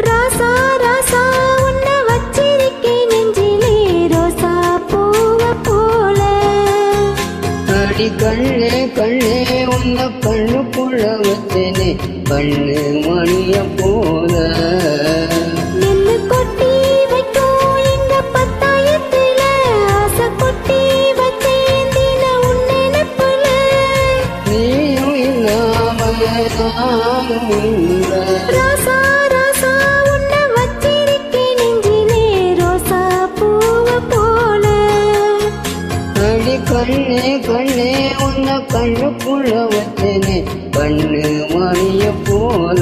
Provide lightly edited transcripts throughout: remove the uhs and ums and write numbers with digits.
ராசா ராசா உன்னை வச்சிருக்கேன் நெஞ்சிலே ரோசா பூவ போல. அடி கண்ணே கண்ணே உன்னை கண்ணுக்குள்ள வச்சேனே கண்ணு மணிய போல. நெல்லு கொட்டி வைக்கும் எங்க பத்தாயத்துல ஆசை கொட்டி வச்சேன் தின உன் நினைப்புல. நீயும் இல்லாம நானும் இல்லை. ராசா ராசா உன்னை வச்சிருக்கேன் நெஞ்சிலே ரோசா பூவ போல. அடி கண்ணே கண்ணே உன்னை கண்ணுக்குள்ள வச்சேனே கண்ணு மணிய போல.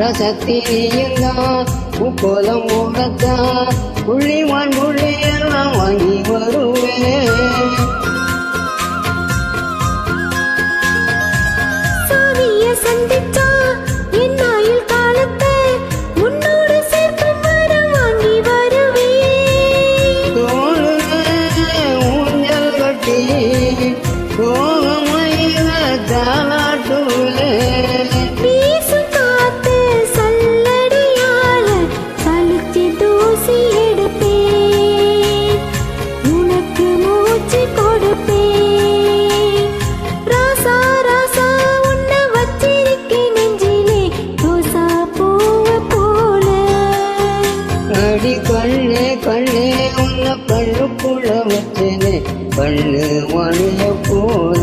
ரசத்தி நீயுந்தான் உப்போலம் மூடத்தான் புள்ளிமான் புள்ளி எல்லாம் வாங்கி வருவேன். சாமிய சந்திச்சா என் ஆயுள் காலத்தை உன்னோடு சேர்த்து மரம் வாங்கி வருவேன். தோளுல ஊஞ்சல் கட்டி கோகமையில தாளாட்டுவேன். வீசும் காத்து சல்லடியால சலிச்சு தூசி எடுப்பேன். உனக்கு மூச்சு கொடுப்பேன். ராசா ராசா உன்னை வச்சிருக்கேன் நெஞ்சிலே ரோசா பூவ போல. அடி கண்ணே கண்ணே உன்னை கண்ணுக்குள்ள வச்சேனே கண்ணு மணிய போல.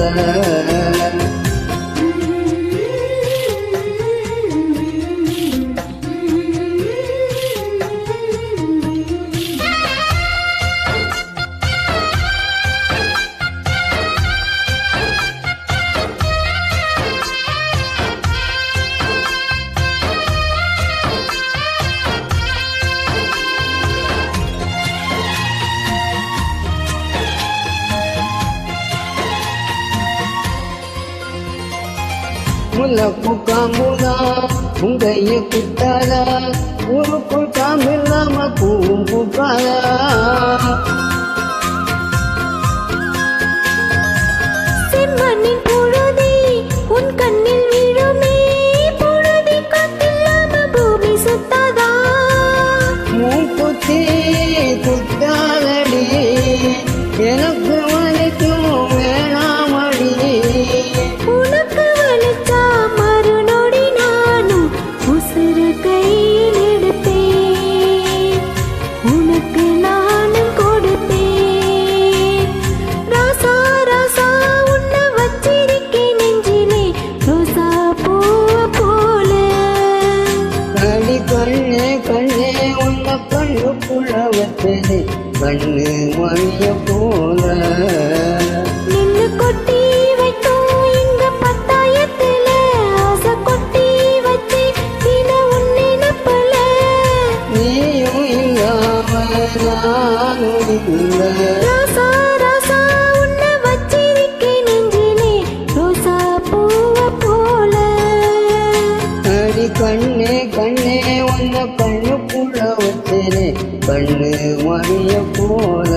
முல்லப்பூ காம்புதா உங்கைய குத்தாதா ஊருக்குள் காம்பில்லாம பூவும் பூக்காதா. செம்மண்ணின் புழுதி உன் கண்ணில் விழுமே புழுதி காத்தில்லாம பூமி சுத்தாதா. மூக்குத்தி குத்தாதடி எனக்கு வலிக்கும் வேணாமடி. உனக்கு வலிச்சா மறுநொடி நானும் உசுறு கையில் எடுப்பேன். உனக்கு நானும் கொடுப்பேன். ராசா ராசா உன்னை வச்சிருக்கேன் நெஞ்சிலே ரோசா பூவ போல. அடி கண்ணே கண்ணே உன்னை கண்ணுக்குள்ள வச்சேனே கண்ணு மணிய போல. நின்னு கொட்டி வைக்கும் எங்க பத்தாயத்துல ஆசை கொட்டி வச்சு தின உன் நினைப்புல. நீயும் இல்லாம நானும் இல்லை. ராசா ராசா உன்னை வச்சிருக்கேன் நெஞ்சிலே ரோசா பூவ போல. அடி கண்ணே கண்ணே உன்னை கண்ணுக்குள்ள வச்சேனே கண்ணு மணிய போல.